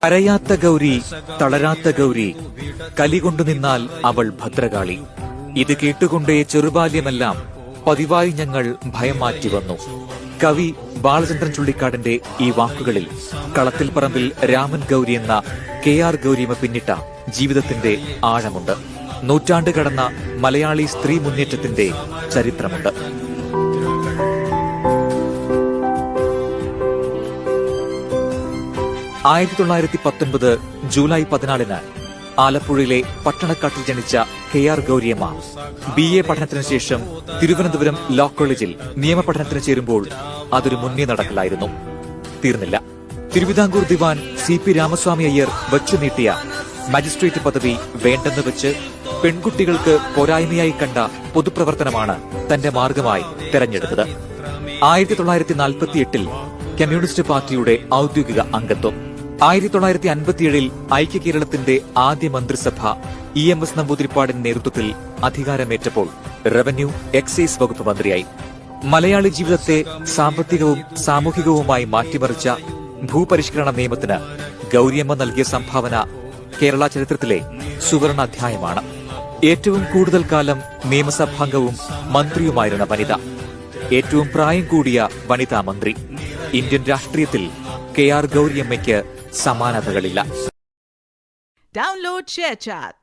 കരയാത്ത ഗൗരി, തളരാത്ത ഗൗരി, കലികൊണ്ടു നിന്നാൽ അവൾ ഭദ്രകാളി. ഇത് കേട്ടുകൊണ്ടേ ചെറുബാല്യമെല്ലാം പതിവായി ഞങ്ങൾ ഭയം മാറ്റി വന്നു. കവി ബാലചന്ദ്രൻ ചുള്ളിക്കാടിന്റെ ഈ വാക്കുകളിൽ കളത്തിൽ പറമ്പിൽ രാമൻ ഗൗരി എന്ന KR ഗൗരിയമ്മ പിന്നിട്ട ജീവിതത്തിന്റെ ആഴമുണ്ട്. നൂറ്റാണ്ട് കടന്ന മലയാളി സ്ത്രീ മുന്നേറ്റത്തിന്റെ ചരിത്രമുണ്ട്. 1919 ജൂലൈ 14 ആലപ്പുഴയിലെ പട്ടണക്കാട്ടിൽ ജനിച്ച KR ഗൗരിയമ്മ BA പഠനത്തിനു ശേഷം തിരുവനന്തപുരം ലോ കോളേജിൽ നിയമപഠനത്തിന് ചേരുമ്പോൾ അതൊരു മുന്നേ നടക്കലായിരുന്നു. തീർന്നില്ല. തിരുവിതാംകൂർ ദിവാൻ CP രാമസ്വാമി അയ്യർ വച്ചു നീട്ടിയ മജിസ്ട്രേറ്റ് പദവി വേണ്ടെന്ന് വെച്ച് പെൺകുട്ടികൾക്ക് പോരായ്മയായി കണ്ട പൊതുപ്രവർത്തനമാണ് തന്റെ മാർഗമായി തെരഞ്ഞെടുത്തത്. 1948 കമ്മ്യൂണിസ്റ്റ് പാർട്ടിയുടെ ഔദ്യോഗിക അംഗത്വം. 1957 ഐക്യ കേരളത്തിന്റെ ആദ്യ മന്ത്രിസഭ EMS നമ്പൂതിരിപ്പാടിന്റെ നേതൃത്വത്തിൽ അധികാരമേറ്റപ്പോൾ റവന്യൂ എക്സൈസ് വകുപ്പ് മന്ത്രിയായി. മലയാളി ജീവിതത്തെ സാമ്പത്തികവും സാമൂഹികവുമായി മാറ്റിമറിച്ച ഭൂപരിഷ്കരണ നിയമത്തിന് ഗൗരിയമ്മ നൽകിയ സംഭാവന കേരള ചരിത്രത്തിലെ സുവർണ അധ്യായമാണ്. ഏറ്റവും കൂടുതൽ കാലം നിയമസഭാംഗവും മന്ത്രിയുമായിരുന്ന വനിത, ഏറ്റവും പ്രായം കൂടിയ വനിതാ മന്ത്രി. ഇന്ത്യൻ രാഷ്ട്രീയത്തിൽ KR ഗൗരിയമ്മയ്ക്ക് സമാനതകളില്ല. Download ShareChat.